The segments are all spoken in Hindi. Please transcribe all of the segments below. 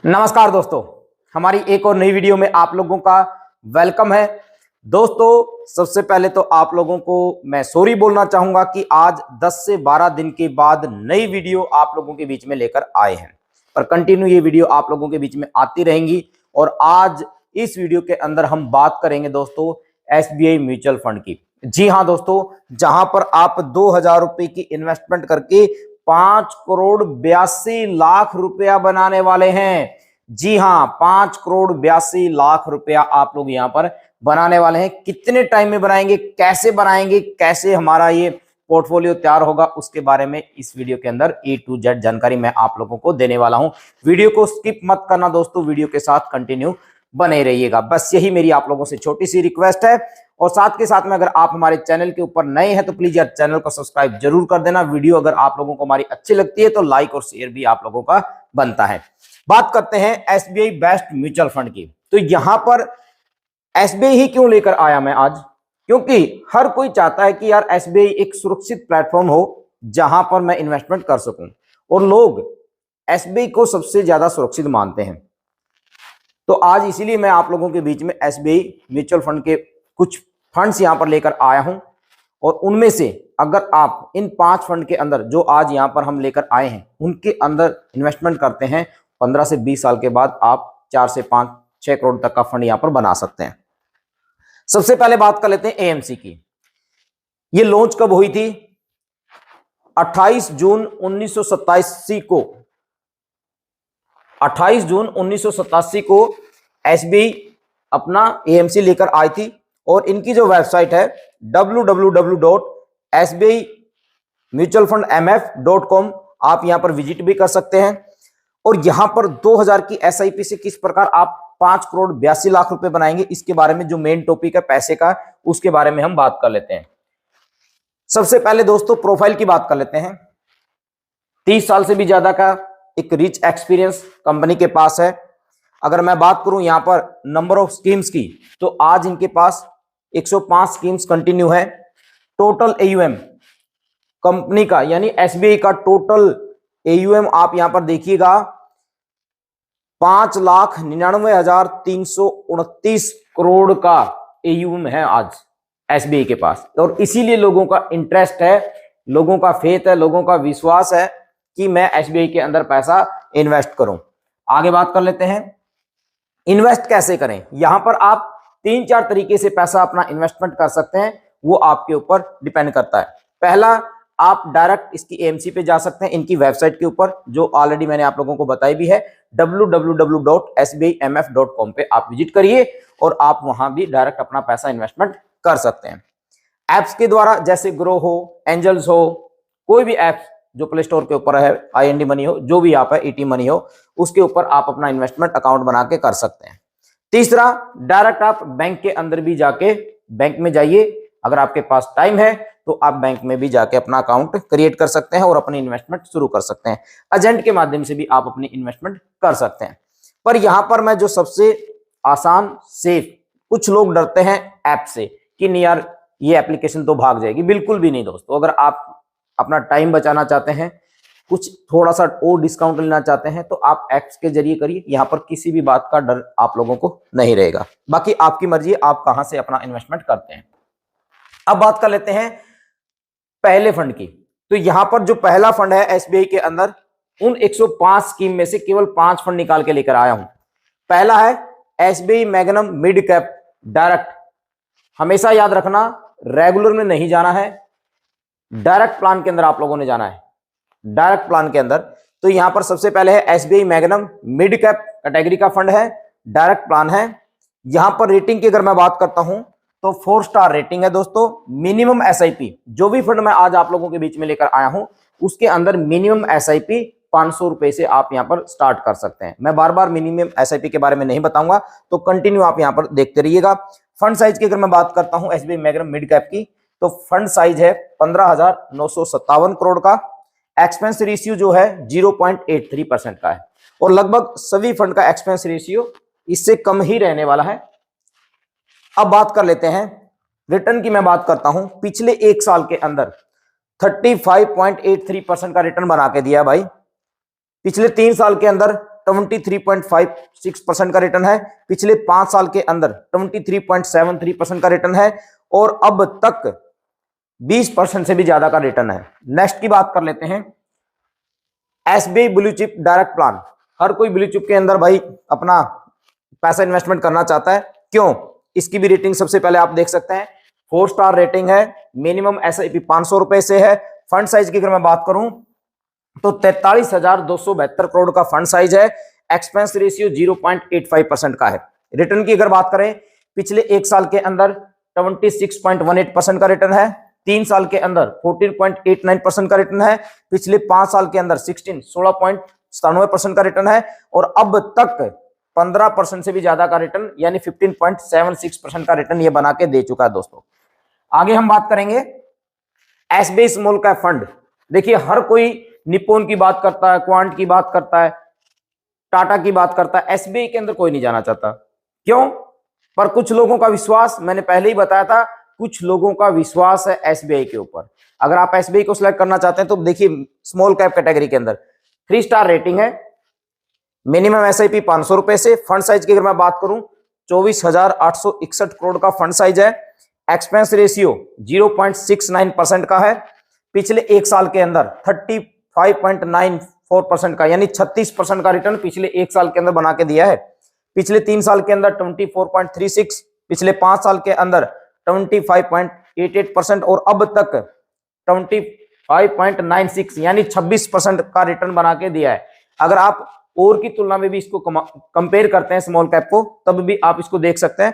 नमस्कार दोस्तों, हमारी एक और नई वीडियो में आप लोगों का वेलकम है। दोस्तों, सबसे पहले तो आप लोगों को मैं सॉरी बोलना चाहूंगा कि आज 10 से 12 दिन के बाद नई वीडियो आप लोगों के बीच में लेकर आए हैं, पर कंटिन्यू ये वीडियो आप लोगों के बीच में आती रहेंगी। और आज इस वीडियो के अंदर हम बात करेंगे दोस्तों एसबीआई म्यूचुअल फंड की। जी हाँ दोस्तों, जहां पर आप 2000 रुपए की इन्वेस्टमेंट करके 5,82,00,000 रुपया बनाने वाले हैं। जी हाँ, 5,82,00,000 रुपया आप लोग यहां पर बनाने वाले हैं। कितने टाइम में बनाएंगे, कैसे हमारा ये पोर्टफोलियो तैयार होगा, उसके बारे में इस वीडियो के अंदर A to Z जानकारी मैं आप लोगों को देने वाला हूं। वीडियो को स्किप मत करना दोस्तों, वीडियो के साथ कंटिन्यू बने रहिएगा। बस यही मेरी आप लोगों से छोटी सी रिक्वेस्ट है। और साथ के साथ में अगर आप हमारे चैनल के ऊपर नए हैं तो प्लीज यार चैनल को सब्सक्राइब जरूर कर देना। वीडियो अगर आप लोगों को हमारी अच्छी लगती है तो लाइक और शेयर भी आप लोगों का बनता है। बात करते हैं एसबीआई बेस्ट म्यूचुअल फंड की। तो यहां पर एसबीआई ही क्यों लेकर आया मैं आज, क्योंकि हर कोई चाहता है कि यार एसबीआई एक सुरक्षित प्लेटफॉर्म हो जहां पर मैं इन्वेस्टमेंट कर सकूं, और लोग एसबीआई को सबसे ज्यादा सुरक्षित मानते हैं। तो आज इसीलिए मैं आप लोगों के बीच में एसबीआई म्यूचुअल फंड के कुछ फंड्स यहां पर लेकर आया हूं, और उनमें से अगर आप इन 5 फंड के अंदर जो आज यहां पर हम लेकर आए हैं उनके अंदर इन्वेस्टमेंट करते हैं, 15 से 20 साल के बाद आप 4 से 5-6 करोड़ तक का फंड यहां पर बना सकते हैं। सबसे पहले बात कर लेते हैं एएमसी की। ये लॉन्च कब हुई थी? 28 जून 1987 को 28 जून 1987 को एसबीआई अपना एएमसी लेकर आई थी, और इनकी जो वेबसाइट है www.sbimutualfundmf.com, आप यहां पर विजिट भी कर सकते हैं। और यहां पर 2000 की एसआईपी से किस प्रकार आप 5,82,00,000 रुपए बनाएंगे, इसके बारे में जो मेन टॉपिक है पैसे का, उसके बारे में हम बात कर लेते हैं। सबसे पहले दोस्तों प्रोफाइल की बात कर लेते हैं। 30 साल से भी ज्यादा का एक रिच एक्सपीरियंस कंपनी के पास है। अगर मैं बात करूं यहां पर नंबर ऑफ स्कीम्स की, तो आज इनके पास 105 स्कीम्स कंटिन्यू है। टोटल एयूएम कंपनी का यानी एसबीआई का टोटल एयूएम आप यहां पर देखिएगा 5,99,329 करोड़ का एयूएम है आज एसबीआई के पास। और इसीलिए लोगों का इंटरेस्ट है, लोगों का फेथ है, लोगों का विश्वास है कि मैं एसबीआई के अंदर पैसा इन्वेस्ट करूं। आगे बात कर लेते हैं इन्वेस्ट कैसे करें। यहां पर आप 3-4 तरीके से पैसा अपना इन्वेस्टमेंट कर सकते हैं, वो आपके ऊपर डिपेंड करता है। पहला, आप डायरेक्ट इसकी एएमसी पे जा सकते हैं, इनकी वेबसाइट के ऊपर, जो ऑलरेडी मैंने आप लोगों को बताई भी है, www.sbimf.com पे आप विजिट करिए और आप वहां भी डायरेक्ट अपना पैसा इन्वेस्टमेंट कर सकते हैं। एप्स के द्वारा, जैसे ग्रो हो, एंजल्स हो, कोई भी ऐप जो प्ले स्टोर के ऊपर है, आईएनडी मनी हो, जो भी आप है, ईटी मनी हो, उसके ऊपर आप अपना इन्वेस्टमेंट अकाउंट बना के कर सकते हैं। तीसरा, डायरेक्ट आप बैंक के अंदर भी जाके बैंक में जाइए, अगर आपके पास टाइम है तो आप बैंक में भी जाके अपना अकाउंट क्रिएट कर सकते हैं और अपनी इन्वेस्टमेंट शुरू कर सकते हैं। एजेंट के माध्यम से भी आप अपनी इन्वेस्टमेंट कर सकते हैं। पर यहां पर मैं जो सबसे आसान, सेफ, कुछ लोग डरते हैं ऐप से कि नहीं यार ये एप्लीकेशन तो भाग जाएगी। बिल्कुल भी नहीं दोस्तों, अगर आप अपना टाइम बचाना चाहते हैं, कुछ थोड़ा सा और डिस्काउंट लेना चाहते हैं, तो आप ऐप्स के जरिए करिए। यहां पर किसी भी बात का डर आप लोगों को नहीं रहेगा। बाकी आपकी मर्जी है आप कहां से अपना इन्वेस्टमेंट करते हैं। अब बात कर लेते हैं पहले फंड की। तो यहां पर जो पहला फंड है एसबीआई के अंदर, उन 105 स्कीम में से केवल 5 फंड निकाल के लेकर आया हूं। पहला है SBI magnum mid cap direct. हमेशा याद रखना, रेगुलर में नहीं जाना है, डायरेक्ट प्लान के अंदर आप लोगों ने जाना है, डायरेक्ट प्लान के अंदर। तो यहां पर सबसे पहले है SBI magnum mid cap category का फंड है, डायरेक्ट प्लान है। यहां पर रेटिंग की अगर मैं बात करता हूं तो 4 स्टार रेटिंग है दोस्तों। मिनिमम एसआईपी, जो भी फंड मैं आज आप लोगों के बीच में लेकर आया हूं, उसके अंदर मिनिमम एसआईपी 500 रुपए से आप यहां पर स्टार्ट कर सकते हैं। मैं बार बार मिनिमम एसआईपी के बारे में नहीं बताऊंगा, तो कंटिन्यू आप यहां पर देखते रहिएगा। फंड साइज की अगर मैं बात करता हूं एसबीआई मैग्नम मिड कैप की, तो फंड साइज है 15,957 करोड़ का। एक्सपेंस रेशियो जो है 0.83% का है, और लगभग सभी फंड का एक्सपेंस रेशियो इससे कम ही रहने वाला है। अब बात कर लेते हैं रिटर्न की। मैं बात करता हूं, पिछले 1 साल के अंदर 35.83% का रिटर्न बना के दिया है भाई। पिछले 3 साल के अंदर 23.56% का रिटर्न है, पिछले 5 साल के अंदर 23.73% का रिटर्न है, और अब तक 20% से भी ज्यादा का रिटर्न है। नेक्स्ट की बात कर लेते हैं, SBI blue chip direct plan. हर कोई ब्लू चिप के अंदर भाई अपना पैसा इन्वेस्टमेंट करना चाहता है, क्यों? इसकी भी रेटिंग सबसे पहले आप देख सकते हैं 4 स्टार रेटिंग है, मिनिमम एसआईपी 500 रुपए से है। फंड साइज की अगर मैं बात करूं तो 43,272 करोड़ का फंड साइज है। एक्सपेंस रेशियो 0.85% का है। रिटर्न की अगर बात करें, पिछले 1 साल के अंदर 26.18% का रिटर्न है, 3 साल के अंदर 14.89% का रिटर्न है, पिछले 5 साल के अंदर 16.97% का रिटर्न है, और अब तक 15% से भी ज्यादा का रिटर्न यानी 15.76% का रिटर्न ये बना के दे चुका है दोस्तों। आगे हम बात करेंगे एसबीआई स्मॉल कैप फंड। देखिए हर कोई निप्पॉन की बात करता है, क्वांट की बात करता है, टाटा की बात करता है, एसबीआई के अंदर कोई नहीं जाना चाहता। क्यों? पर कुछ लोगों का विश्वास, मैंने पहले ही बताया था, कुछ लोगों का विश्वास है एसबीआई के ऊपर। अगर आप एसबीआई को सिलेक्ट करना चाहते हैं तो देखिए स्मॉल कैप कैटेगरी के अंदर 3 स्टार रेटिंग है, मिनिमम एसआईपी 500 रुपए से। फंड साइज की अगर मैं बात करूं 24,861 करोड़ का फंड साइज है। एक्सपेंस रेशियो 0.69% का है, पिछले 1 साल के अंदर 35.94% का यानी 36% का रिटर्न पिछले 1 साल के अंदर बना के दिया है। पिछले 3 साल के अंदर 24.36, पिछले 5 साल के अंदर 25.88% और अब तक 25.96 यानी 26% का रिटर्न बना के दिया है। अगर आप और की तुलना में भी इसको कंपेयर करते हैं स्मॉल कैप को, तब भी आप इसको देख सकते हैं,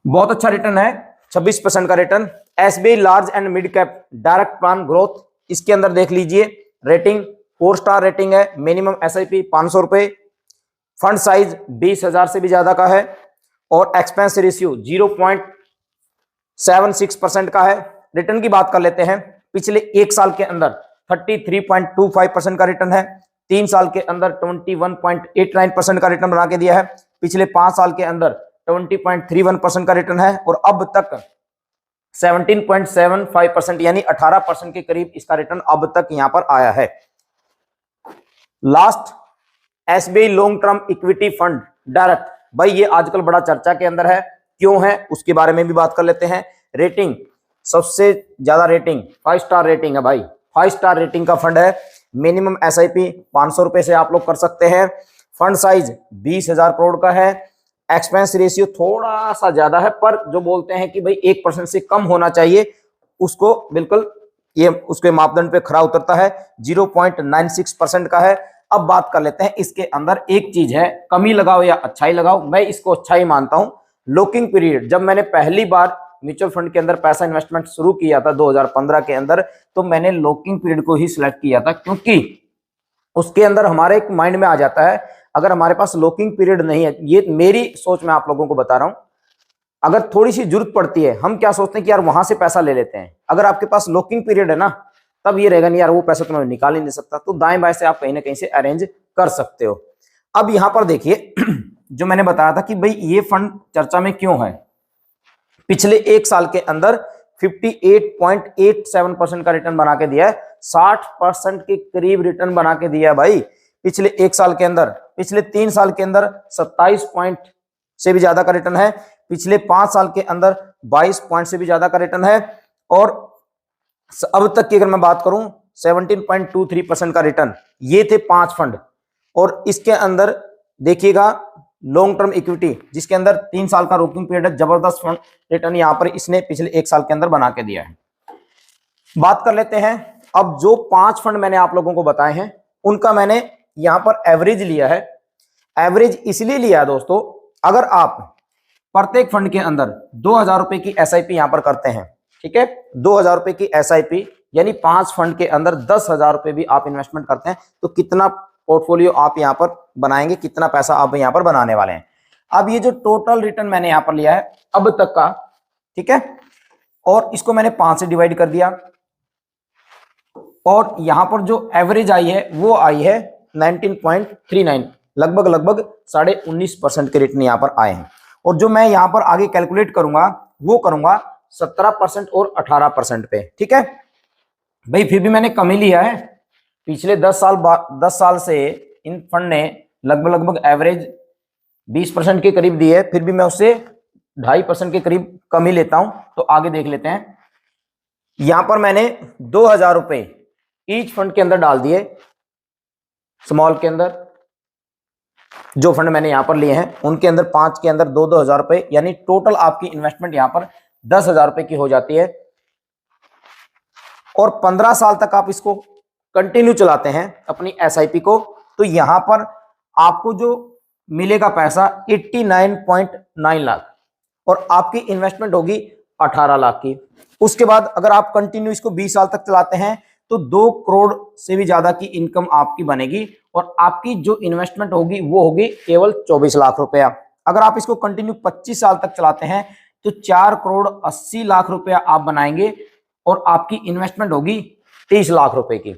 बहुत अच्छा रिटर्न है, 26% का return. SBI large and mid cap direct plan growth, इसके अंदर देख लीजिए रेटिंग 4 स्टार रेटिंग है, मिनिमम एसआईपी 500 रुपए, फंड साइज 20,000 से भी ज्यादा का है, और एक्सपेंस रेशियो 0.76% का है। रिटर्न की बात कर लेते हैं, पिछले 1 साल के अंदर 33.25% का रिटर्न है, 3 साल के अंदर 21.89% का रिटर्न बना के दिया है, पिछले 5 साल के अंदर 20.31% का रिटर्न है, और अब तक 17.75% यानी 18% के करीब इसका रिटर्न अब तक यहां पर आया है। Last SBI long term equity fund direct, भाई ये आजकल बड़ा चर्चा के अंदर है, क्यों है उसके बारे में भी बात कर लेते हैं। रेटिंग सबसे ज्यादा रेटिंग 5 स्टार रेटिंग है भाई, 5 स्टार रेटिंग का फंड है, मिनिमम एसआईपी 500 रुपए से आप लोग कर सकते हैं, फंड साइज 20,000 करोड़ का है, एक्सपेंस रेशियो थोड़ा सा ज्यादा है, पर जो बोलते हैं कि भाई 1% से कम होना चाहिए, उसको बिल्कुल ये उसके मापदंड पे खरा उतरता है, 0.96% का है। अब बात कर लेते हैं, इसके अंदर एक चीज है, कमी लगाओ या अच्छाई लगाओ, मैं इसको अच्छाई मानता हूं। लॉकिंग पीरियड, जब मैंने पहली बार म्यूचुअल फंड के अंदर पैसा इन्वेस्टमेंट शुरू किया था 2015 के अंदर, तो मैंने लॉकिंग पीरियड को ही सिलेक्ट किया था, क्योंकि उसके अंदर हमारे एक माइंड में आ जाता है, अगर हमारे पास लॉकिंग पीरियड नहीं है, ये मेरी सोच में आप लोगों को बता रहा हूं, अगर थोड़ी सी जरूरत पड़ती है, हम क्या सोचते हैं कि यार वहां से पैसा ले लेते हैं। अगर आपके पास लॉकिंग पीरियड है ना, तब ये रहेगा नहीं यार वो पैसा तुम्हें निकाल ही नहीं सकता, तो दाएं बाएं से आप कहीं ना कहीं से अरेंज कर सकते हो। अब यहां पर देखिए जो मैंने बताया था कि भाई ये फंड चर्चा में क्यों है, पिछले 1 साल के अंदर 58.87% का रिटर्न बना के दिया है, 60% के करीब रिटर्न बना के दिया है भाई पिछले 1 साल के अंदर। पिछले 3 साल के अंदर 27 पॉइंट से भी ज्यादा का रिटर्न है, पिछले 5 साल के अंदर 22 पॉइंट से भी ज्यादा का रिटर्न है, और अब तक की अगर मैं बात करूं 17.23% का रिटर्न। ये थे 5 फंड, और इसके अंदर देखिएगा लॉन्ग टर्म इक्विटी, जिसके अंदर 3 साल का रोकिंग पीरियड है, जबरदस्त फंड रिटर्न यहां पर इसने पिछले 1 साल के अंदर बना के दिया है। बात कर लेते हैं, अब जो 5 फंड मैंने आप लोगों को बताए हैं, उनका मैंने यहां पर एवरेज लिया है। एवरेज इसलिए लिया है दोस्तों, अगर आप प्रत्येक फंड के अंदर 2,000 रुपए की एसआईपी यहां पर करते हैं, ठीक है, 2,000 रुपए की एसआईपी यानी 5 फंड के अंदर 10,000 रुपए भी आप इन्वेस्टमेंट करते हैं, तो कितना पोर्टफोलियो आप यहां पर बनाएंगे, कितना पैसा आप यहां पर बनाने वाले हैं। अब ये जो टोटल रिटर्न मैंने यहां पर लिया है अब तक का, ठीक है, और इसको मैंने 5 से डिवाइड कर दिया, और यहां पर जो एवरेज आई है वो आई है 19.39, लगभग 19.5% के रिटर्न यहां पर आए हैं। और जो मैं यहां पर आगे कैलकुलेट करूंगा वो करूंगा 17% और 18% पे, ठीक है भाई, फिर भी मैंने कम ही लिया है। पिछले 10 साल से इन फंड ने लगभग एवरेज 20% के करीब दी है, फिर भी मैं उससे 2.5% के करीब कम ही लेता हूं। तो आगे देख लेते हैं। यहां पर मैंने 2,000 रुपए ईच फंड के अंदर डाल दिए, स्मॉल के अंदर जो फंड मैंने यहां पर लिए हैं उनके अंदर 5 के अंदर 2,000 रुपए, यानी टोटल आपकी इन्वेस्टमेंट यहां पर 10,000 रुपए की हो जाती है। और 15 साल तक आप इसको कंटिन्यू चलाते हैं अपनी एसआईपी को, तो यहां पर आपको जो मिलेगा पैसा 89.9 लाख और आपकी इन्वेस्टमेंट होगी 18 लाख की। उसके बाद अगर आप कंटिन्यू इसको 20 साल तक चलाते हैं तो 2 करोड़ से भी ज्यादा की इनकम आपकी बनेगी और आपकी जो इन्वेस्टमेंट होगी वो होगी केवल 24 लाख रुपया। अगर आप इसको कंटिन्यू 25 साल तक चलाते हैं तो 4 करोड़ 80 लाख रुपया आप बनाएंगे और आपकी इन्वेस्टमेंट होगी 30 लाख रुपए की।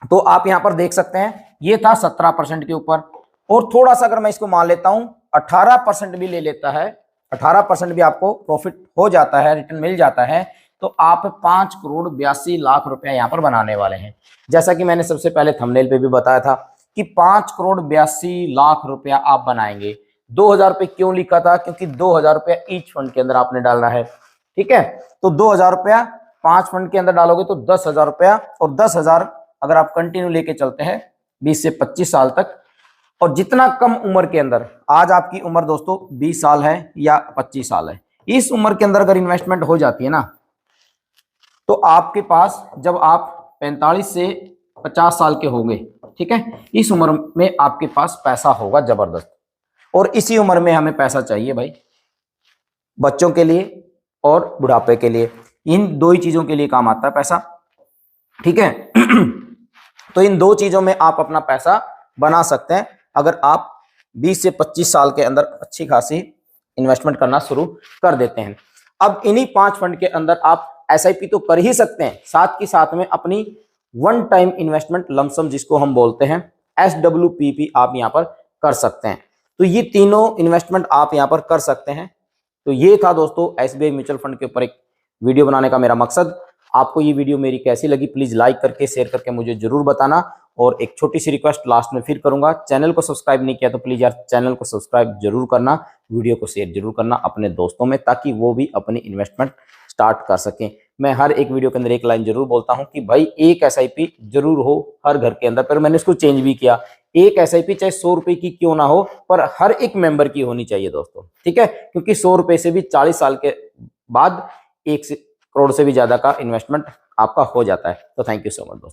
तो आप यहां पर देख सकते हैं ये था 17% के ऊपर, और थोड़ा सा अगर मैं इसको मान लेता हूं 18% भी ले लेता है, 18% भी आपको प्रॉफिट हो जाता है, रिटर्न मिल जाता है, तो आप 5 करोड़ 82 लाख रुपया यहां पर बनाने वाले हैं। जैसा कि मैंने सबसे पहले थंबनेल पे भी बताया था कि 5 करोड़ 82 लाख रुपया आप बनाएंगे। 2,000 रुपये क्यों लिखा था? क्योंकि 2,000 रुपया ईच फंड के अंदर आपने डालना है, ठीक है। तो 2,000 रुपया 5 फंड के अंदर डालोगे तो 10,000 रुपया, और 10,000 अगर आप कंटिन्यू लेके चलते हैं 20 से 25 साल तक, और जितना कम उम्र के अंदर, आज आपकी उम्र दोस्तों 20 साल है या 25 साल है, इस उम्र के अंदर अगर इन्वेस्टमेंट हो जाती है ना, तो आपके पास जब आप 45 से 50 साल के होंगे, ठीक है, इस उम्र में आपके पास पैसा होगा जबरदस्त। और इसी उम्र में हमें पैसा चाहिए भाई, बच्चों के लिए और बुढ़ापे के लिए, इन दो ही चीजों के लिए काम आता है पैसा, ठीक है। तो इन दो चीजों में आप अपना पैसा बना सकते हैं अगर आप 20 से 25 साल के अंदर अच्छी खासी इन्वेस्टमेंट करना शुरू कर देते हैं। अब इन्हीं 5 फंड के अंदर आप एसआईपी तो कर ही सकते हैं, साथ के साथ में अपनी वन टाइम इन्वेस्टमेंट लमसम जिसको हम बोलते हैं SWPP आप यहां पर कर सकते हैं। तो ये तीनों इन्वेस्टमेंट आप यहां पर कर सकते हैं। तो ये था दोस्तों SBI म्यूचुअल फंड के ऊपर एक वीडियो बनाने का मेरा मकसद। आपको ये वीडियो मेरी कैसी लगी प्लीज लाइक करके शेयर करके मुझे जरूर बताना। और एक छोटी सी रिक्वेस्ट लास्ट में फिर करूंगा, चैनल को सब्सक्राइब नहीं किया तो प्लीज यार चैनल को सब्सक्राइब जरूर करना, वीडियो को शेयर जरूर करना अपने दोस्तों में, ताकि वो भी अपनी इन्वेस्टमेंट स्टार्ट कर सकें। मैं हर एक वीडियो के अंदर एक लाइन जरूर बोलता हूं कि भाई एक एसआईपी जरूर हो हर घर के अंदर, पर मैंने इसको चेंज भी किया, एक एसआईपी चाहे 100 रुपए की क्यों ना हो पर हर एक मेंबर की होनी चाहिए दोस्तों, ठीक है। क्योंकि 100 रुपए से भी 40 साल के बाद 1 करोड़ से भी ज्यादा का इन्वेस्टमेंट आपका हो जाता है। तो थैंक यू सो मच दोस्तों।